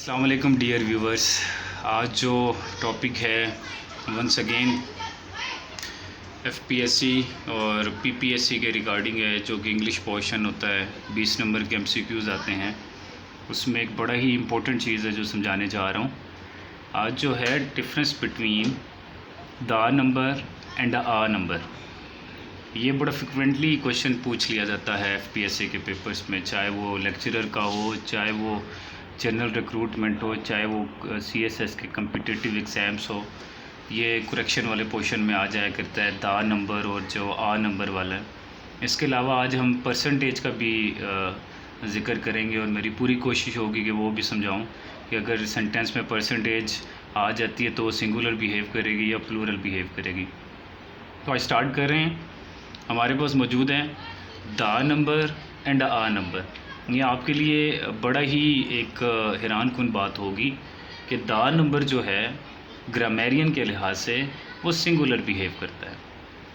अस्सलाम वालेकुम dear viewers. आज जो टॉपिक है वंस अगेन एफपीएससी और पीपीएससी के रिगार्डिंग है, जो कि इंग्लिश पोर्शन होता है। 20 नंबर के एमसीक्यूज़ आते हैं, उसमें एक बड़ा ही इम्पोर्टेंट चीज़ है जो समझाने जा रहा हूँ आज, जो है difference between the number and a number. ये बड़ा फ्रिक्वेंटली क्वेश्चन पूछ लिया जाता है एफपीएससी के पेपर्स में, चाहे वो लेक्चरर का हो, चाहे वो जनरल रिक्रूटमेंट हो, चाहे वो सीएसएस के कम्पिटिटिव एग्ज़ाम्स हो। ये करेक्शन वाले पोर्शन में आ जाया करता है दा नंबर और जो आ नंबर वाला है। इसके अलावा आज हम परसेंटेज का भी ज़िक्र करेंगे और मेरी पूरी कोशिश होगी कि वो भी समझाऊं कि अगर सेंटेंस में परसेंटेज आ जाती है तो वो सिंगुलर बिहेव करेगी या प्लूरल बिहेव करेगी। तो आज स्टार्ट कर रहे हैं। हमारे पास मौजूद है दा नंबर एंड आ नंबर। ये आपके लिए बड़ा ही एक हैरान कुन बात होगी कि दा नंबर जो है ग्रामेरियन के लिहाज से वो सिंगुलर बिहेव करता है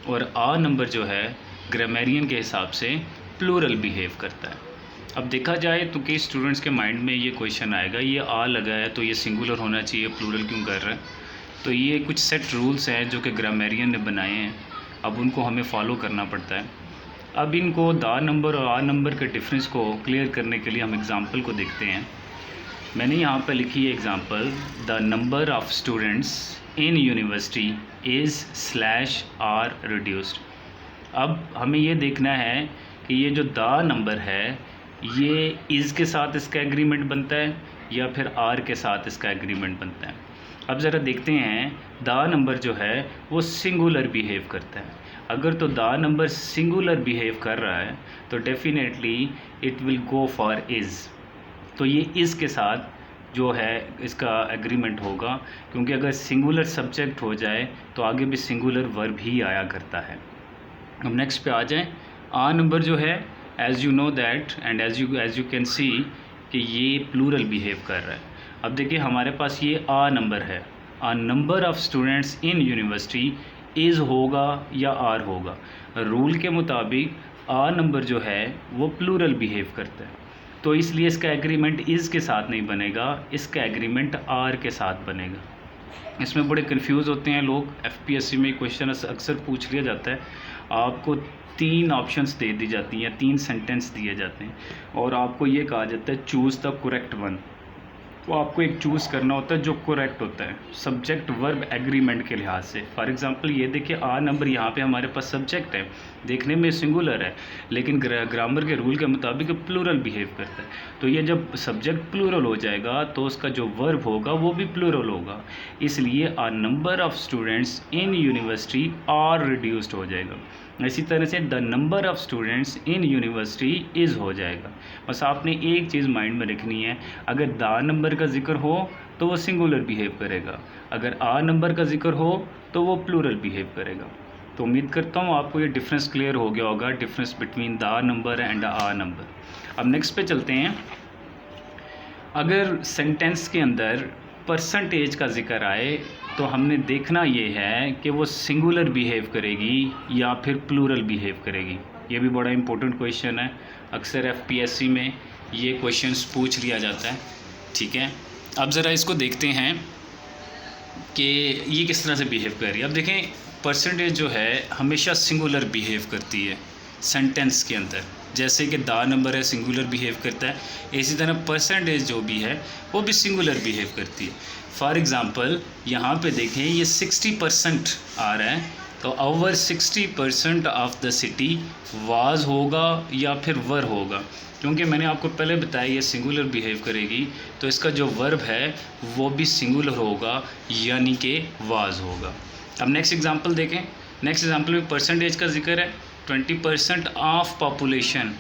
और आ नंबर जो है ग्रामेरियन के हिसाब से प्लूरल बिहेव करता है। अब देखा जाए तो कई स्टूडेंट्स के माइंड में ये क्वेश्चन आएगा, ये आ लगा है तो ये सिंगुलर होना चाहिए, प्लूरल क्यों कर रहा है। तो ये कुछ सेट रूल्स हैं जो कि ग्रामेरियन ने बनाए हैं, अब उनको हमें फॉलो करना पड़ता है। अब इनको दा नंबर और आ नंबर के डिफरेंस को क्लियर करने के लिए हम एग्ज़ाम्पल को देखते हैं। मैंने यहाँ पर लिखी है example, the number of students in university is /r reduced. अब हमें ये देखना है कि ये जो दा नंबर है ये इज़ के साथ इसका एग्रीमेंट बनता है या फिर आर के साथ इसका एग्रीमेंट बनता है। अब ज़रा देखते हैं, दा नंबर जो है वो सिंगुलर बिहेव करता है। अगर तो दा नंबर सिंगुलर बिहेव कर रहा है तो definitely it will go for is. तो ये इज़ के साथ जो है इसका एग्रीमेंट होगा, क्योंकि अगर सिंगुलर सब्जेक्ट हो जाए तो आगे भी सिंगुलर वर्ब ही आया करता है। अब नेक्स्ट पे आ जाएं। आ नंबर जो है as you know that and as you can see कि ये प्लूरल बिहेव कर रहा है। अब देखिए हमारे पास ये आ नंबर है, a number of students in university is होगा या आर होगा। रूल के मुताबिक आ नंबर जो है वो प्लूरल बिहेव करता है, तो इसलिए इसका एग्रीमेंट इज़ के साथ नहीं बनेगा, इसका एग्रीमेंट आर के साथ बनेगा। इसमें बड़े कंफ्यूज होते हैं लोग। एफपीएससी में क्वेश्चन अक्सर पूछ लिया जाता है, आपको 3 ऑप्शंस दे दी जाती हैं, 3 सेंटेंस दिए जाते हैं और आपको ये कहा जाता है चूज़ द करेक्ट वन। तो आपको एक चूज़ करना होता है जो करेक्ट होता है सब्जेक्ट वर्ब एग्रीमेंट के लिहाज से। फॉर एग्जांपल ये देखिए आ नंबर यहाँ पे हमारे पास सब्जेक्ट है, देखने में सिंगुलर है लेकिन ग्रामर के रूल के मुताबिक प्लूरल बिहेव करता है। तो ये जब सब्जेक्ट प्लूरल हो जाएगा तो उसका जो वर्ब होगा वो भी प्लूरल होगा, इसलिए a number of students in university are reduced हो जाएगा। इसी तरह से the number of students in university is हो जाएगा। बस आपने एक चीज़ माइंड में रखनी है, अगर दा नंबर का जिक्र हो तो वो सिंगुलर बिहेव करेगा, अगर आ नंबर का जिक्र हो तो वो प्लूरल बिहेव करेगा। तो उम्मीद करता हूँ आपको ये डिफरेंस क्लियर हो गया होगा, डिफरेंस बिटवीन दा नंबर एंड आ नंबर। अब नेक्स्ट पे चलते हैं। अगर सेंटेंस के अंदर परसेंटेज का जिक्र आए तो हमने देखना ये है कि वो सिंगुलर बिहेव करेगी या फिर प्लूरल बिहेव करेगी। ये भी बड़ा इंपॉर्टेंट क्वेश्चन है, अक्सर एफपीएससी में ये क्वेश्चंस पूछ लिया जाता है। ठीक है, अब ज़रा इसको देखते हैं कि ये किस तरह से बिहेव कर रही है। अब देखें, परसेंटेज जो है हमेशा सिंगुलर बिहेव करती है सेंटेंस के अंदर, जैसे कि दा नंबर है सिंगुलर बिहेव करता है, इसी तरह परसेंटेज जो भी है वो भी सिंगुलर बिहेव करती है। फॉर एग्ज़ाम्पल यहाँ पे देखें ये 60% आ रहा है, तो over 60% of the city was होगा या फिर वर होगा, क्योंकि मैंने आपको पहले बताया ये सिंगुलर बिहेव करेगी तो इसका जो वर्ब है वो भी सिंगुलर होगा यानी कि वाज होगा। अब नेक्स्ट एग्जांपल देखें। नेक्स्ट एग्जांपल में परसेंटेज का जिक्र है, 20% ऑफ पॉपुलेशन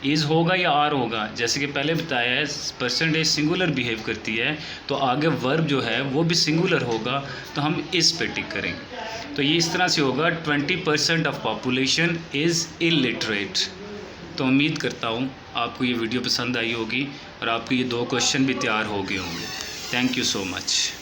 इज़ होगा या आर होगा। जैसे कि पहले बताया है परसेंटेज सिंगुलर बिहेव करती है तो आगे वर्ब जो है वो भी सिंगुलर होगा, तो हम इस पे टिक करेंगे। तो ये इस तरह से होगा 20% ऑफ पॉपुलेशन इज़ इलिटरेट। तो उम्मीद करता हूँ आपको ये वीडियो पसंद आई होगी और आपके ये 2 क्वेश्चन भी तैयार हो गए होंगे। Thank you so much.